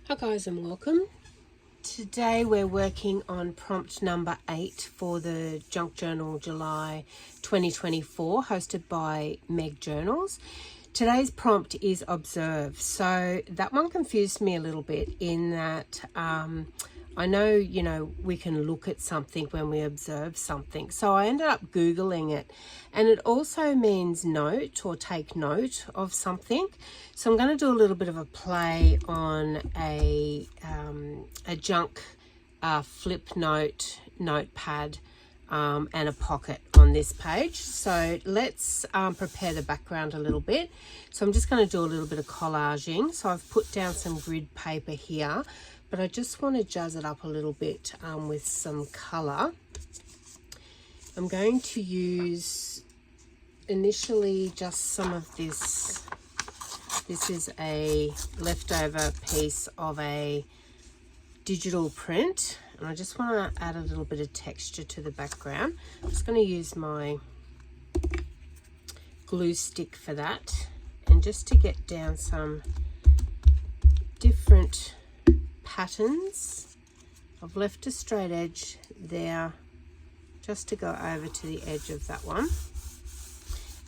Hi guys and welcome. Today we're working on prompt number 8 for the Junk Journal July 2024 hosted by Meg Journals. Today's prompt is observe. So that one confused me a little bit in that I know, we can look at something when we observe something. So I ended up Googling it, and it also means note or take note of something. So I'm going to do a little bit of a play on a junk flip notepad and a pocket on this page. So let's prepare the background a little bit. So I'm just going to do a little bit of collaging. So I've put down some grid paper here, but I just want to jazz it up a little bit with some colour. I'm going to use initially just some of this. This is a leftover piece of a digital print, and I just want to add a little bit of texture to the background. I'm just going to use my glue stick for that, and just to get down some different patterns. I've left a straight edge there just to go over to the edge of that one,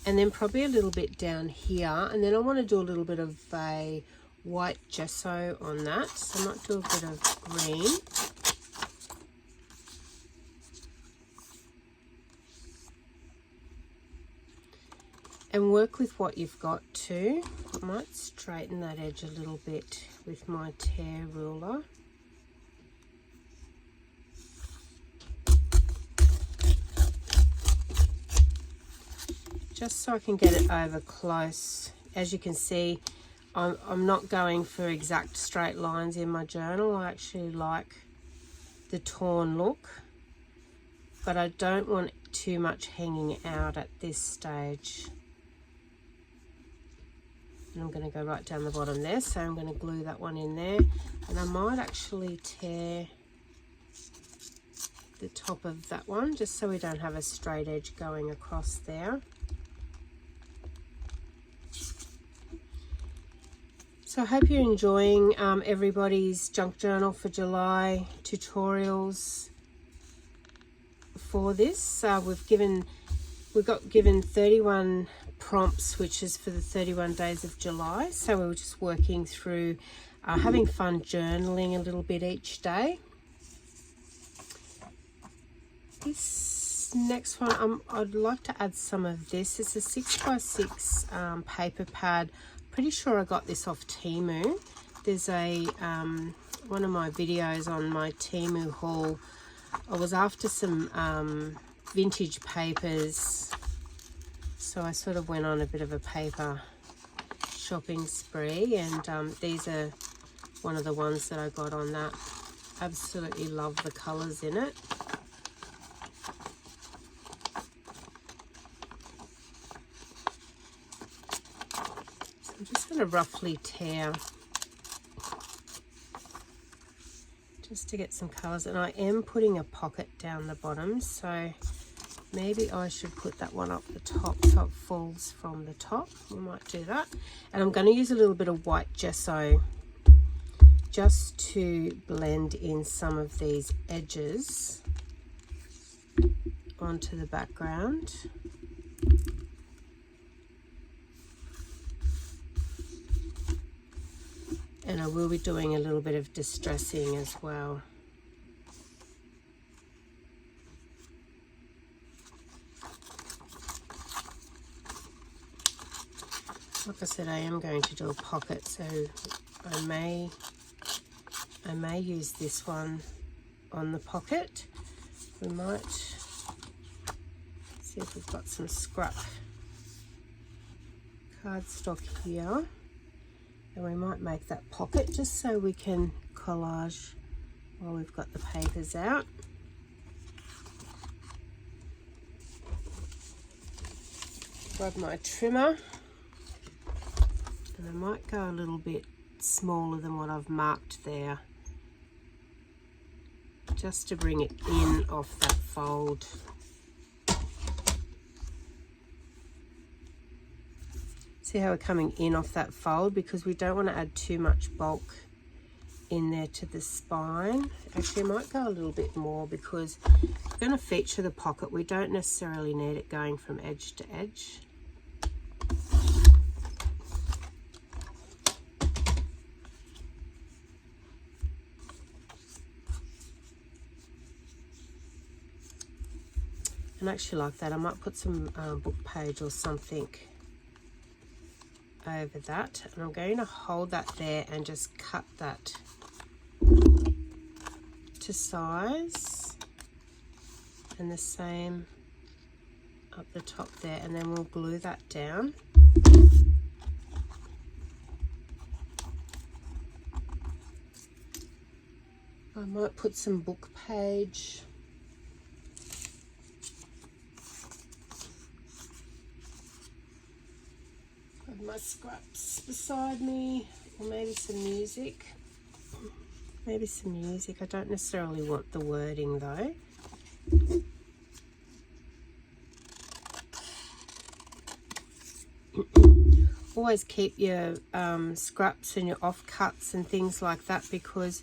and then probably a little bit down here, and then I want to do a little bit of a white gesso on that, so I might do a bit of green. And work with what you've got too. I might straighten that edge a little bit with my tear ruler. Just so I can get it over close. As you can see, I'm not going for exact straight lines in my journal. I actually like the torn look, but I don't want too much hanging out at this stage. And I'm going to go right down the bottom there, so I'm going to glue that one in there, and I might actually tear the top of that one just so we don't have a straight edge going across there. So I hope you're enjoying everybody's junk journal for July tutorials for this. We got given 31 prompts, which is for the 31 days of July. So we were just working through having fun journaling a little bit each day. This next one, I'd like to add some of this. It's a 6x6 paper pad. Pretty sure I got this off Temu. There's a one of my videos on my Temu haul. I was after some vintage papers, so I sort of went on a bit of a paper shopping spree, and these are one of the ones that I got on that. Absolutely love the colours in it. I'm just going to roughly tear just to get some colours, and I am putting a pocket down the bottom, so maybe I should put that one up the top so it falls from the top. We might do that. And I'm going to use a little bit of white gesso just to blend in some of these edges onto the background. And I will be doing a little bit of distressing as well. Like I said, I am going to do a pocket, so I may use this one on the pocket. We might see if we've got some scrap cardstock here. And we might make that pocket just so we can collage while we've got the papers out. Grab my trimmer, and I might go a little bit smaller than what I've marked there, just to bring it in off that fold. See how we're coming in off that fold, because we don't want to add too much bulk in there to the spine. Actually, I might go a little bit more because we're going to feature the pocket. We don't necessarily need it going from edge to edge. And actually like that, I might put some book page or something over that, and I'm going to hold that there and just cut that to size, and the same up the top there, and then we'll glue that down. I might put some book page. My scraps beside me, or maybe some music. Maybe some music. I don't necessarily want the wording though. Always keep your scraps and your offcuts and things like that, because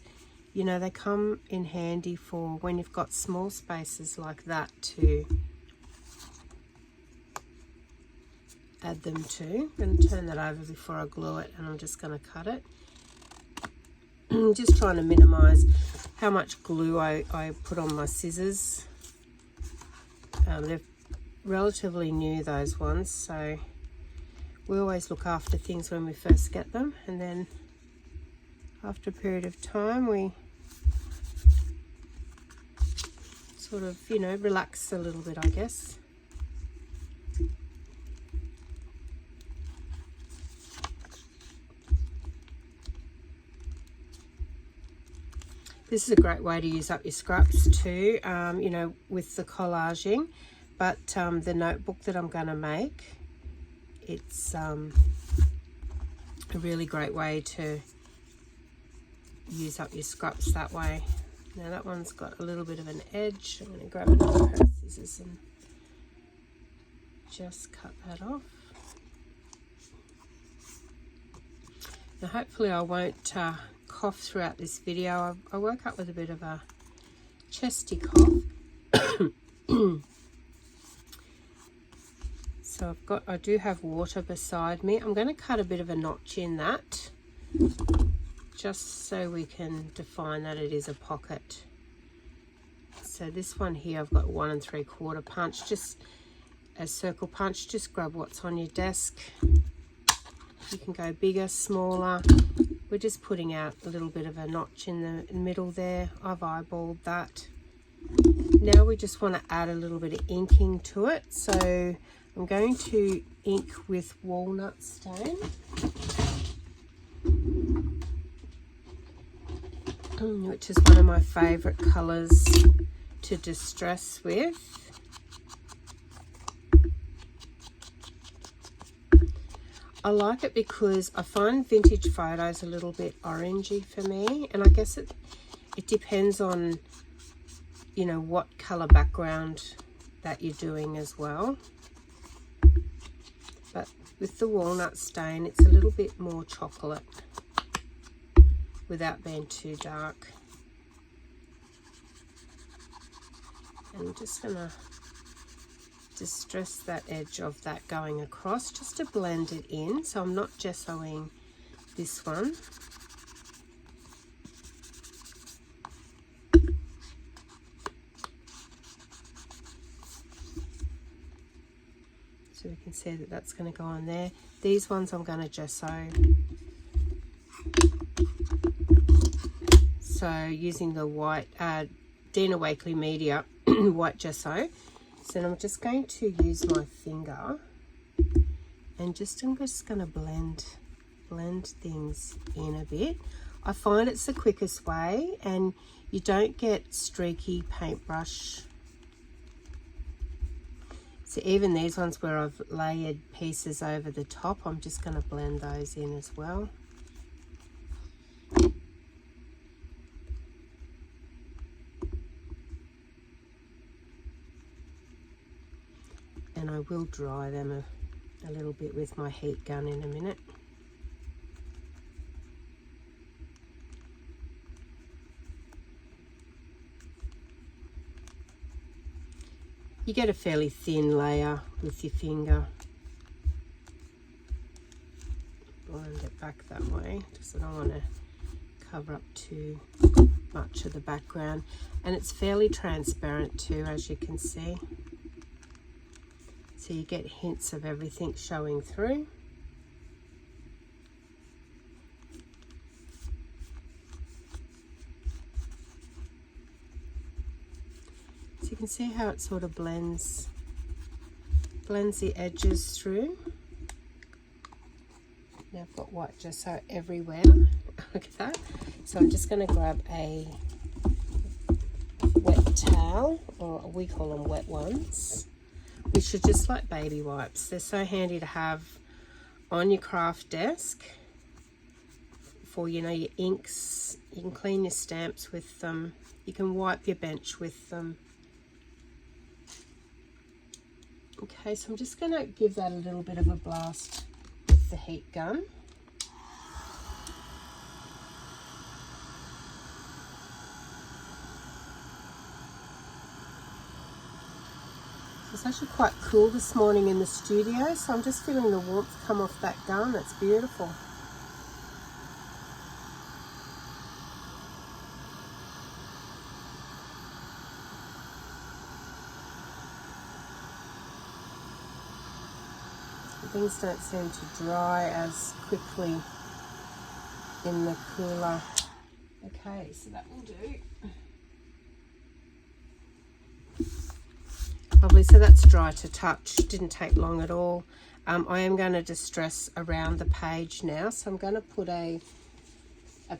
you know they come in handy for when you've got small spaces like that to add them to. I'm going to turn that over before I glue it, and I'm just going to cut it. Just trying to minimize how much glue I put on my scissors. They're relatively new, those ones, so we always look after things when we first get them, and then after a period of time we sort of, you know, relax a little bit, I guess. This is a great way to use up your scraps too, you know, with the collaging. But the notebook that I'm going to make, it's a really great way to use up your scraps that way. Now that one's got a little bit of an edge. I'm going to grab another pair of scissors and just cut that off. Now hopefully I won't cough throughout this video. I woke up with a bit of a chesty cough. So I do have water beside me. I'm going to cut a bit of a notch in that, just so we can define that it is a pocket. So this one here, I've got 1 3/4 punch, just a circle punch. Just grab what's on your desk. You can go bigger, smaller. We're just putting out a little bit of a notch in the middle there. I've eyeballed that. Now we just want to add a little bit of inking to it. So I'm going to ink with walnut stone, which is one of my favourite colours to distress with. I like it because I find vintage photos a little bit orangey for me, and I guess it depends on, you know, what colour background that you're doing as well. But with the walnut stain, it's a little bit more chocolate without being too dark. And I'm just going to distress that edge of that going across just to blend it in. So I'm not gessoing this one. So we can see that that's going to go on there. These ones I'm going to gesso. So using the white Dina Wakley Media white gesso. So I'm just going to use my finger and I'm just going to blend things in a bit. I find it's the quickest way, and you don't get streaky paintbrush. So even these ones where I've layered pieces over the top, I'm just going to blend those in as well. And I will dry them a little bit with my heat gun in a minute. you get a fairly thin layer with your finger. Blend it back that way because I don't want to cover up too much of the background, and it's fairly transparent too, as you can see, so you get hints of everything showing through. So you can see how it sort of blends the edges through. Now I've got white gesso everywhere. Look at that. So I'm just going to grab a wet towel, or we call them wet ones, which are just like baby wipes. They're so handy to have on your craft desk for, you know, your inks. You can clean your stamps with them. You can wipe your bench with them. Okay, so I'm just going to give that a little bit of a blast with the heat gun. It's actually quite cool this morning in the studio, so I'm just feeling the warmth come off that gun. It's beautiful. Things don't seem to dry as quickly in the cooler. Okay, so that will do. Lovely, so that's dry to touch. Didn't take long at all. I am going to distress around the page now, so I'm going to put a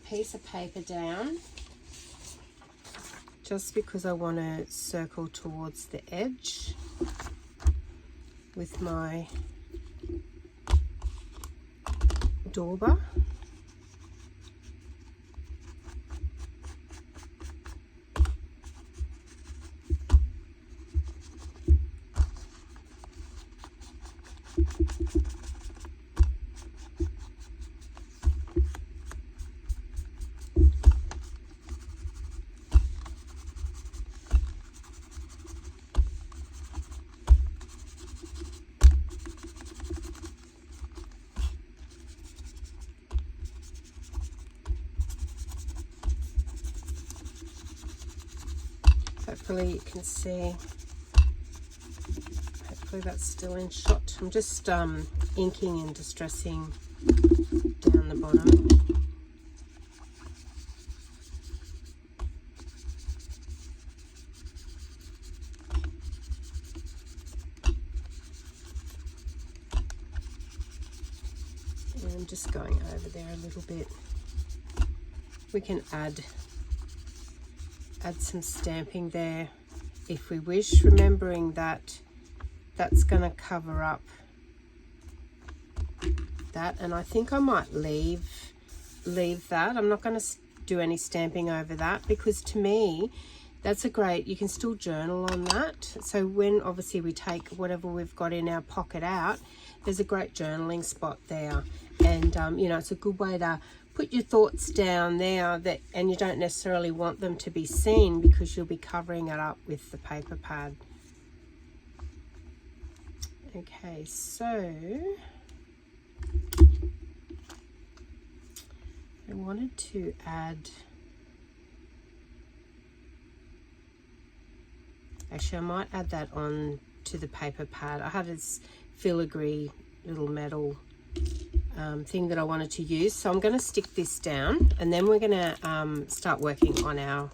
piece of paper down just because I want to circle towards the edge with my dauber. Hopefully you can see, hopefully that's still in shot. I'm just inking and distressing down the bottom. And I'm just going over there a little bit. We can add some stamping there if we wish, remembering that that's going to cover up that, and I think I might leave that. I'm not going to do any stamping over that because to me that's a great, you can still journal on that. So when obviously we take whatever we've got in our pocket out, there's a great journaling spot there, and you know, it's a good way to put your thoughts down there, and you don't necessarily want them to be seen because you'll be covering it up with the paper pad. Okay, so I wanted to add, actually I might add that on to the paper pad. I had this filigree little metal thing that I wanted to use, so I'm going to stick this down, and then we're going to start working on our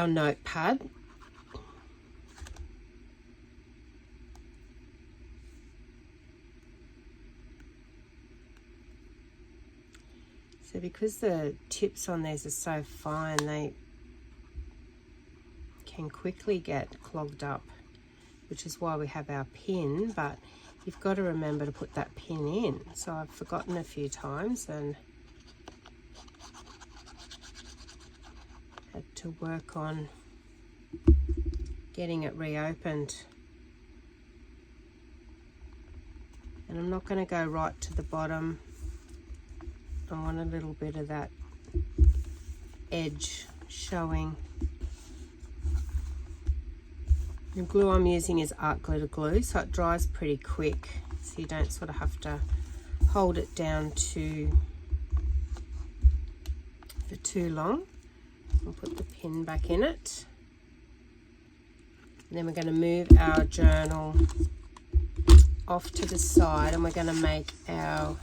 notepad. So because the tips on these are so fine, they can quickly get clogged up, which is why we have our pin, but you've got to remember to put that pin in. So I've forgotten a few times and had to work on getting it reopened. And I'm not going to go right to the bottom. I want a little bit of that edge showing. The glue I'm using is art glitter glue, so it dries pretty quick, so you don't sort of have to hold it down for too long. I'll put the pin back in it. And then we're going to move our journal off to the side, and we're going to make our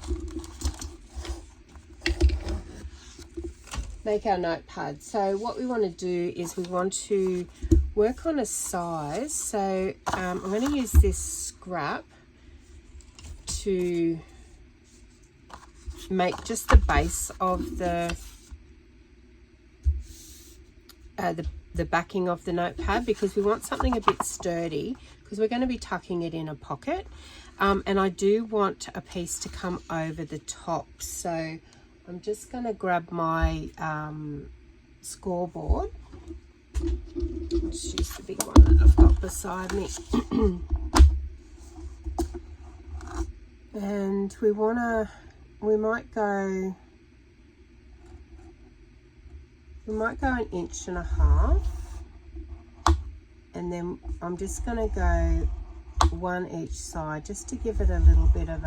notepad. So what we want to do is we want to work on a size. So I'm going to use this scrap to make just the base of the backing of the notepad, because we want something a bit sturdy, because we're going to be tucking it in a pocket, and I do want a piece to come over the top. So I'm just going to grab my scoreboard. Let's use the big one that I've got beside me. And we might go 1.5 inches, and then I'm just going to go one each side, just to give it a little bit of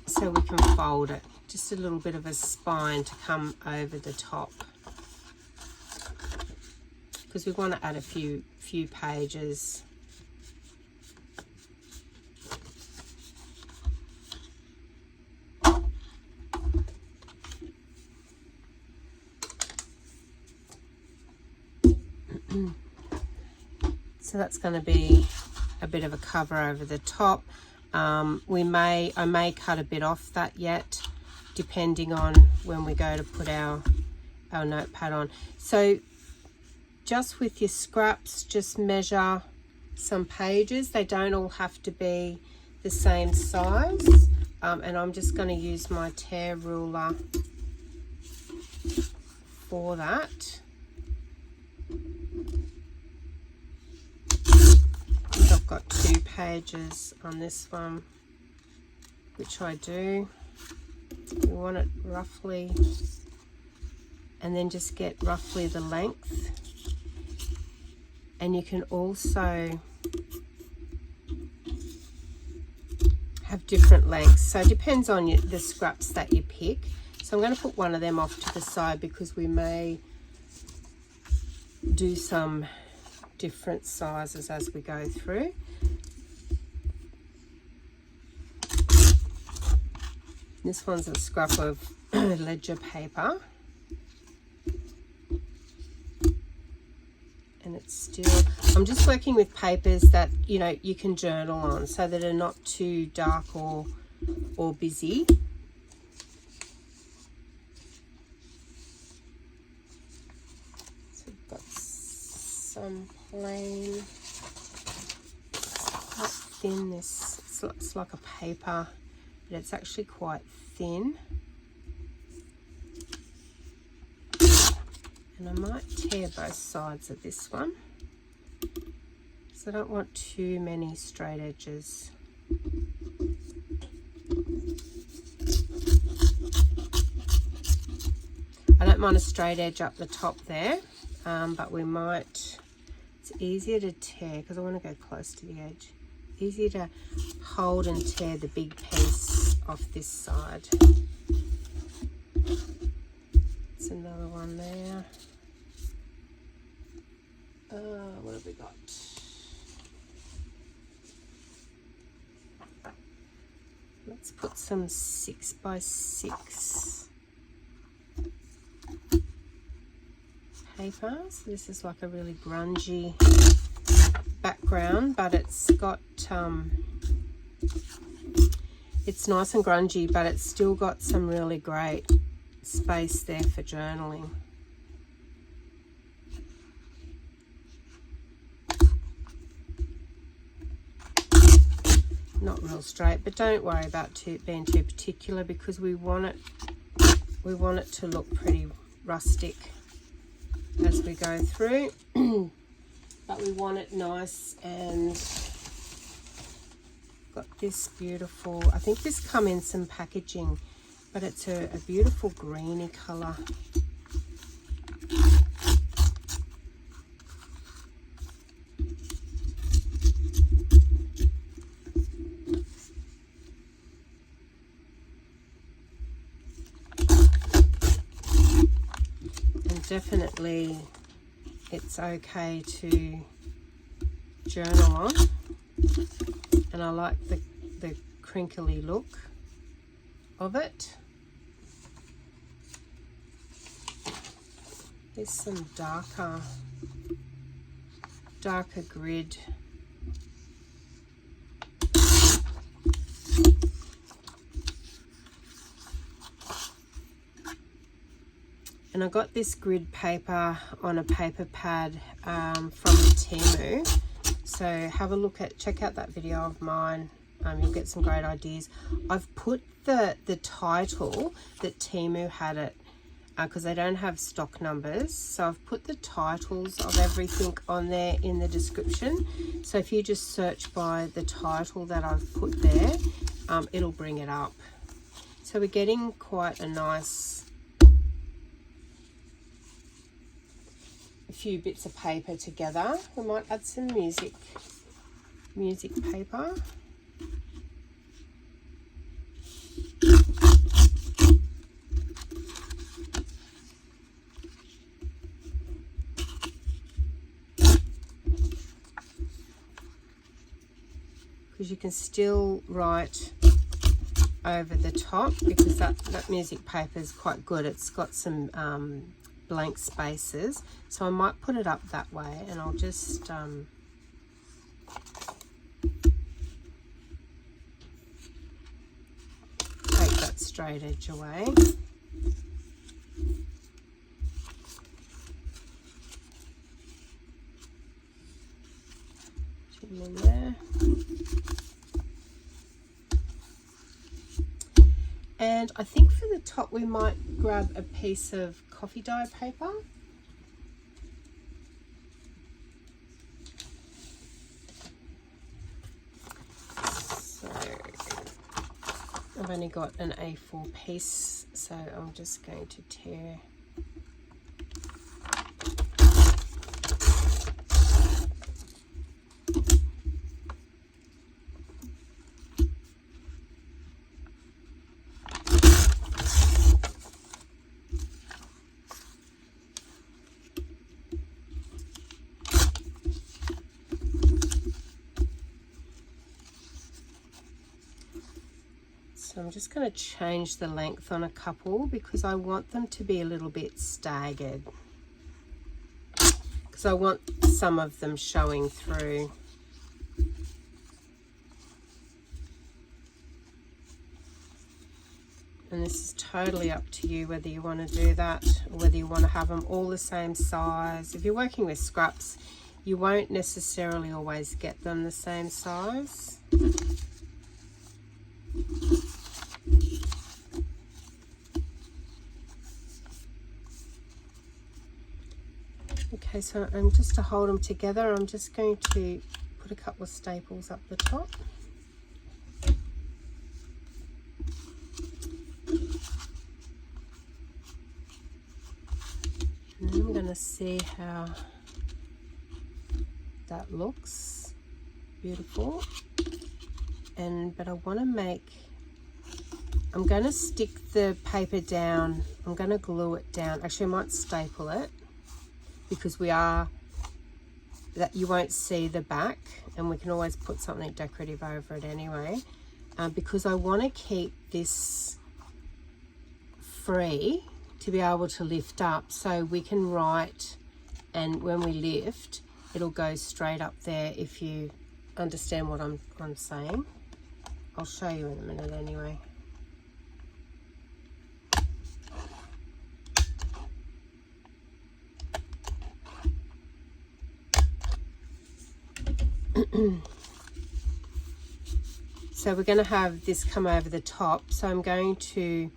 so we can fold it, just a little bit of a spine to come over the top, because we want to add a few pages. So that's going to be a bit of a cover over the top. I may cut a bit off that yet, depending on when we go to put our notepad on. So just with your scraps, just measure some pages. They don't all have to be the same size. And I'm just going to use my tear ruler for that. I've got 2 pages on this one, which I do. We want it roughly, and then just get roughly the length. And you can also have different lengths, so it depends on the scraps that you pick. So I'm going to put one of them off to the side, because we may do some different sizes as we go through. This one's a scrap of ledger paper, and it's still, I'm just working with papers that you can journal on, so that are not too dark or busy. So we've got some plain, quite thin. This it's like a paper, but it's actually quite thin. And I might tear both sides of this one, so I don't want too many straight edges. I don't mind a straight edge up the top there, but we might, it's easier to tear, because I want to go close to the edge, easier to hold and tear the big piece off this side. It's another one there. What have we got? Let's put some 6x6 paper. So this is like a really grungy background, but it's got it's nice and grungy, but it's still got some really great space there for journaling. Not real straight, but don't worry about being too particular, because we want it to look pretty rustic as we go through. But we want it nice, and got this beautiful, I think this come in some packaging, but it's a beautiful greeny colour. definitely it's okay to journal on, and I like the crinkly look of it. There's some darker grid. And I got this grid paper on a paper pad from Temu. So have a look at, check out that video of mine. You'll get some great ideas. I've put the title that Temu had it, because they don't have stock numbers. So I've put the titles of everything on there in the description. So if you just search by the title that I've put there, it'll bring it up. So we're getting quite a nice few bits of paper together. We might add some music paper. Because you can still write over the top, because that music paper is quite good. It's got some blank spaces, so I might put it up that way, and I'll just take that straight edge away. In there. And I think for the top we might grab a piece of coffee dye paper. So I've only got an A4 piece, so I'm just going to tear . So I'm just going to change the length on a couple, because I want them to be a little bit staggered, because I want some of them showing through. And this is totally up to you whether you want to do that, or whether you want to have them all the same size. If you're working with scraps, you won't necessarily always get them the same size. Okay, so just to hold them together, I'm just going to put a couple of staples up the top. And then I'm going to see how that looks. Beautiful. But I want to make, I'm going to stick the paper down. I'm going to glue it down. Actually, I might staple it, because that you won't see the back, and we can always put something decorative over it anyway, because I want to keep this free to be able to lift up, so we can write, and when we lift it'll go straight up there, if you understand what I'm saying. I'll show you in a minute anyway. So we're going to have this come over the top, so I'm going to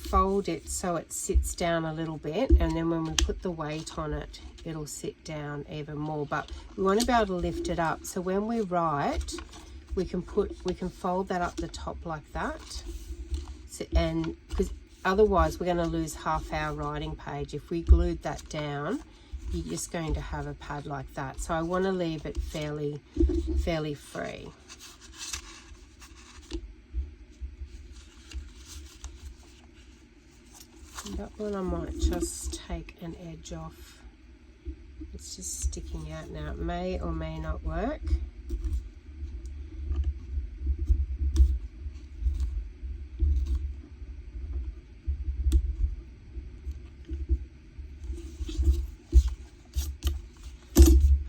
fold it so it sits down a little bit, and then when we put the weight on it, it'll sit down even more. But we want to be able to lift it up, so when we write, we can fold that up the top like that. So, and because otherwise we're going to lose half our writing page. If we glued that down, you're just going to have a pad like that. So I want to leave it fairly free. That one I might just take an edge off. It's just sticking out now. It may or may not work.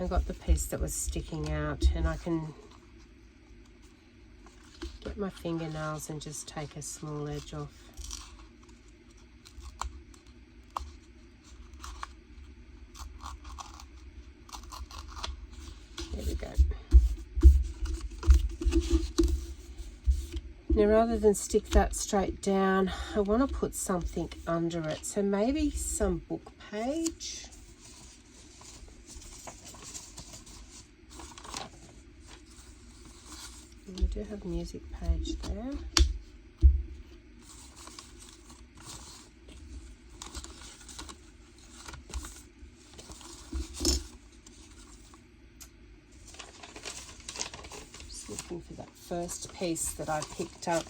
I got the piece that was sticking out, and I can get my fingernails and just take a small edge off. There we go. Now rather than stick that straight down, I want to put something under it. So maybe some book page. We do have music page there. Just looking for that first piece that I picked up.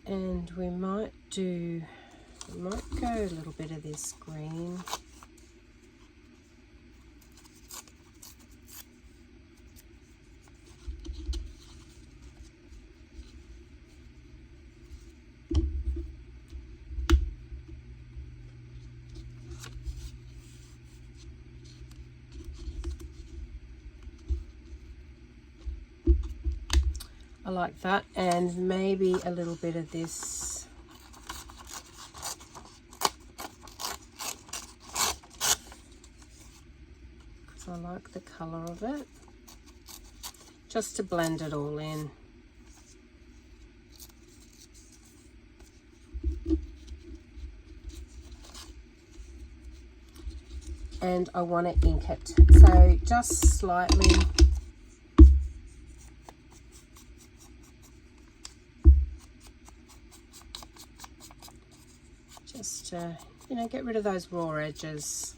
And we might go a little bit of this green. I like that, and maybe a little bit of this. Because I like the colour of it. Just to blend it all in. And I want to ink it. So just slightly. Just to, you know, get rid of those raw edges.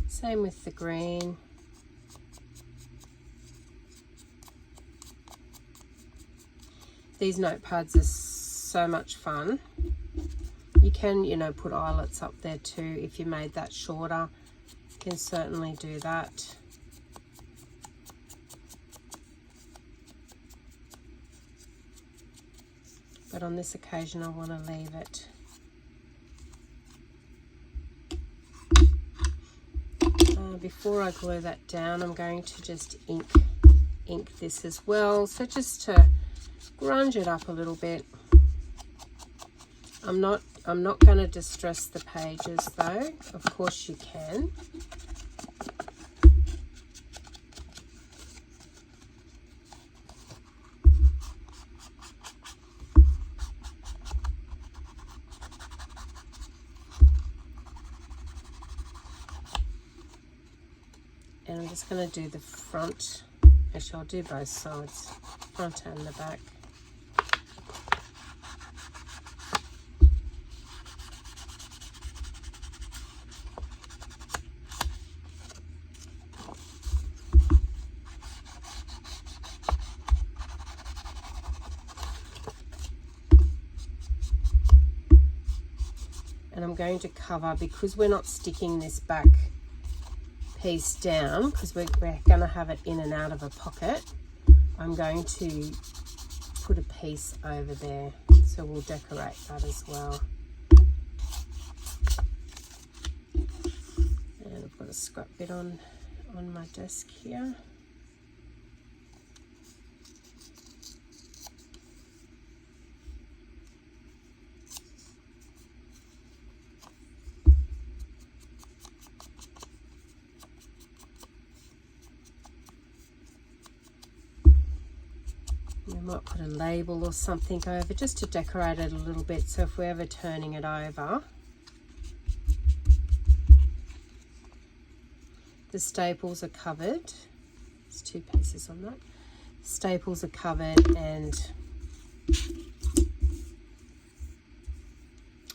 Same with the green. These notepads are so much fun. You can, you know, put eyelets up there too. If you made that shorter, you can certainly do that. But on this occasion, I want to leave it. Before I glue that down, I'm going to just ink this as well. So just to grunge it up a little bit. I'm not going to distress the pages though. Of course you can. And I'm just going to do the front. Actually, I'll do both sides, front and the back. And I'm going to cover, because we're not sticking this back piece down, because we're going to have it in and out of a pocket, I'm going to put a piece over there, so we'll decorate that as well. And I've got a scrap bit on my desk here. We might put a label or something over just to decorate it a little bit, so if we're ever turning it over. The staples are covered. There's 2 pieces on that. Staples are covered, and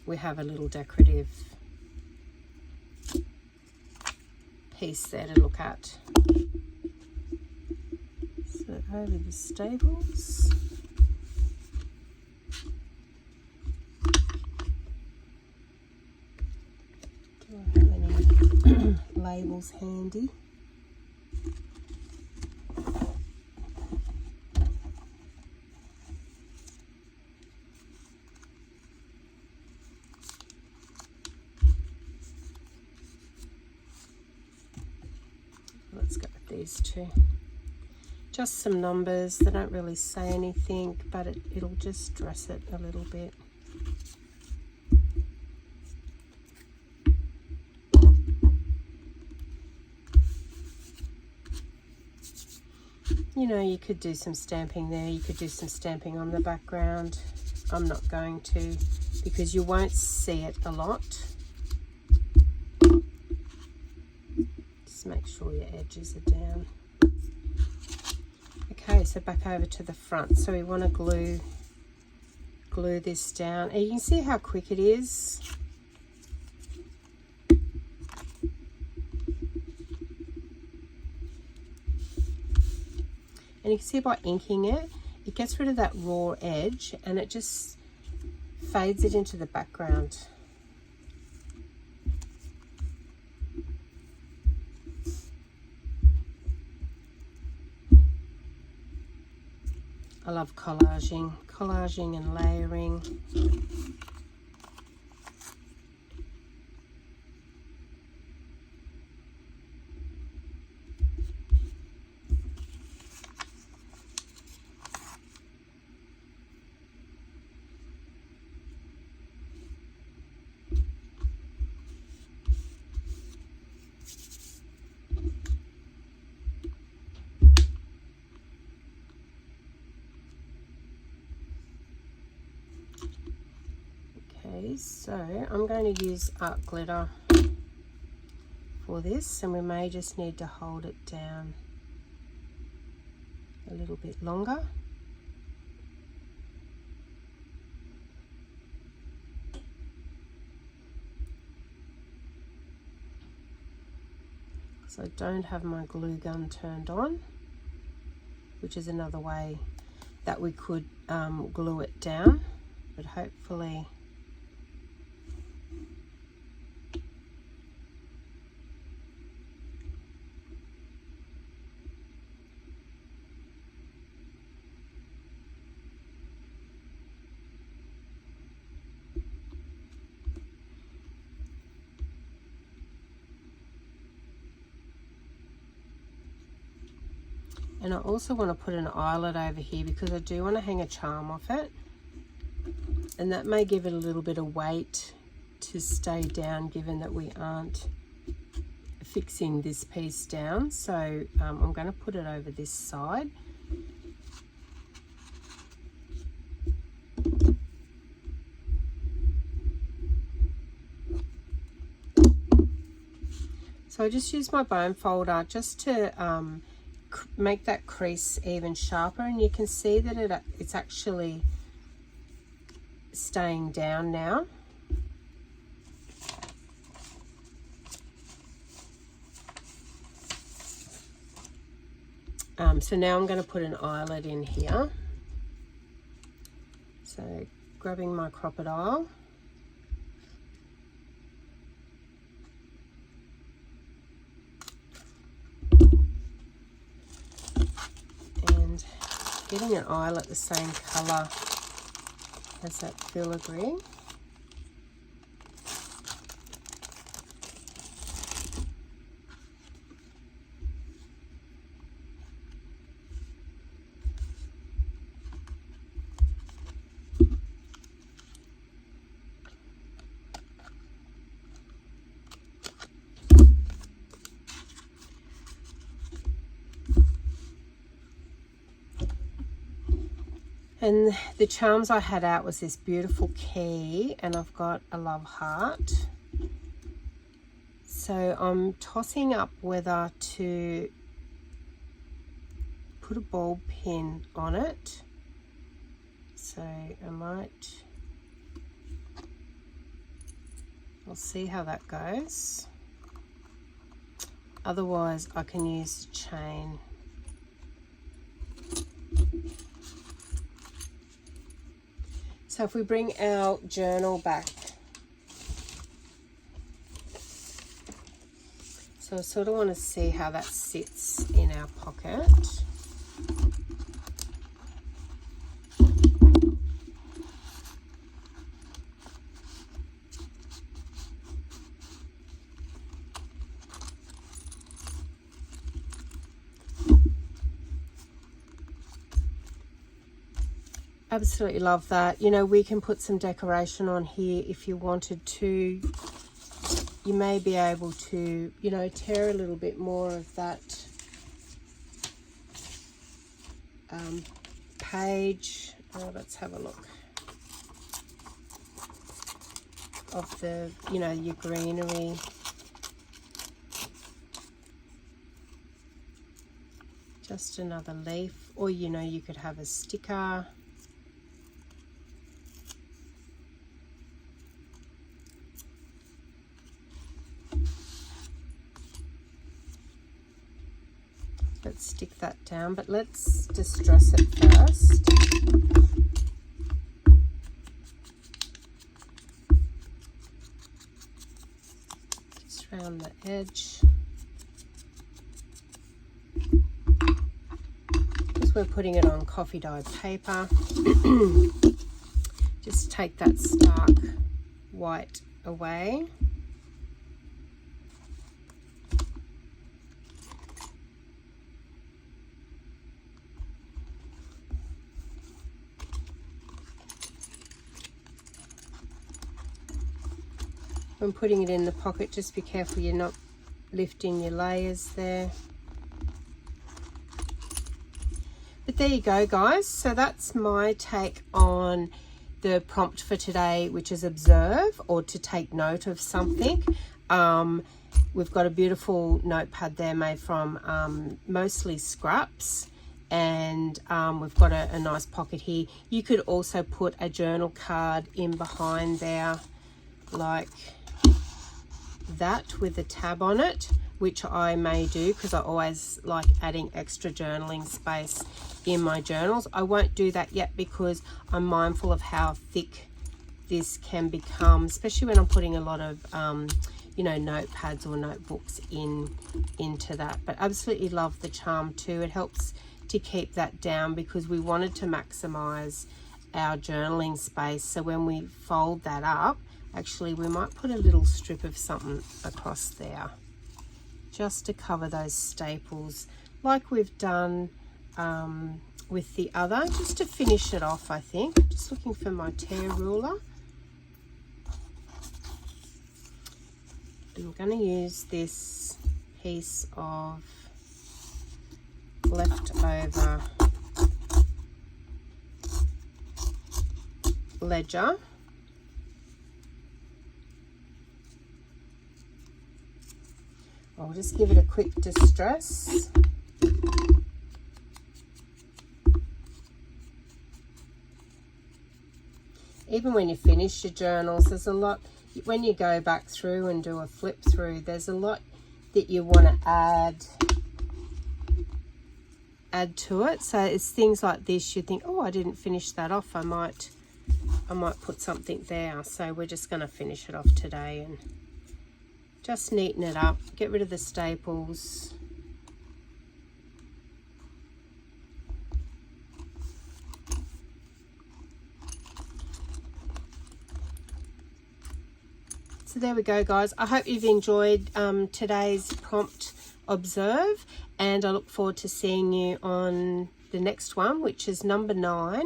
we have a little decorative piece there to look at. So over the staples. Do I have any labels handy? Let's go with these 2. Just some numbers. They don't really say anything, but it'll just dress it a little bit. You know, you could do some stamping there. You could do some stamping on the background. I'm not going to, because you won't see it a lot. Just make sure your edges are down. Okay, so back over to the front. So we want to glue this down. And you can see how quick it is. And you can see by inking it, it gets rid of that raw edge and it just fades it into the background. I love collaging and layering. So I'm going to use art glitter for this, and we may just need to hold it down a little bit longer. So I don't have my glue gun turned on, which is another way that we could glue it down, but hopefully And I also want to put an eyelet over here because I do want to hang a charm off it. And that may give it a little bit of weight to stay down, given that we aren't fixing this piece down. So I'm going to put it over this side. So I just use my bone folder just to make that crease even sharper, and you can see that it's actually staying down now. So now I'm going to put an eyelet in here. So grabbing my crocodile. And getting an eyelet the same colour as that filigree. And the charms I had out was this beautiful key, and I've got a love heart. So I'm tossing up whether to put a bulb pin on it. So I'll see how that goes. Otherwise I can use the chain. So if we bring our journal back, so I sort of want to see how that sits in our pocket. Absolutely love that. You know, we can put some decoration on here if you wanted to. You may be able to, you know, tear a little bit more of that page. Let's have a look. Of the, you know, your greenery. Just another leaf. Or, you know, you could have a sticker. Let's stick that down, but let's distress it first. Just round the edge. Because we're putting it on coffee dyed paper, just take that stark white away. When putting it in the pocket, just be careful you're not lifting your layers there. But there you go, guys. So that's my take on the prompt for today, which is observe or to take note of something. We've got a beautiful notepad there made from mostly scraps, and we've got a nice pocket here. You could also put a journal card in behind there like that with a tab on it, which I may do because I always like adding extra journaling space in my journals. I won't do that yet because I'm mindful of how thick this can become, especially when I'm putting a lot of you know, notepads or notebooks into that. But absolutely love the charm too. It helps to keep that down because we wanted to maximize our journaling space. So when we fold that up, actually we might put a little strip of something across there just to cover those staples like we've done with the other, just to finish it off. I think just looking for my tear ruler. I'm going to use this piece of leftover ledger. I'll just give it a quick distress. Even when you finish your journals, there's a lot, when you go back through and do a flip through, there's a lot that you want to add to it. So it's things like this, you think, oh, I didn't finish that off, I might put something there. So we're just going to finish it off today and just neaten it up, get rid of the staples. So there we go, guys. I hope you've enjoyed today's prompt observe, and I look forward to seeing you on the next one, which is number 9,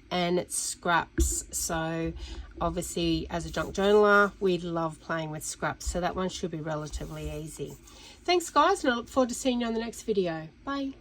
and it's scraps. So obviously as a junk journaler, we love playing with scraps, so that one should be relatively easy. Thanks, guys, and I look forward to seeing you on the next video. Bye.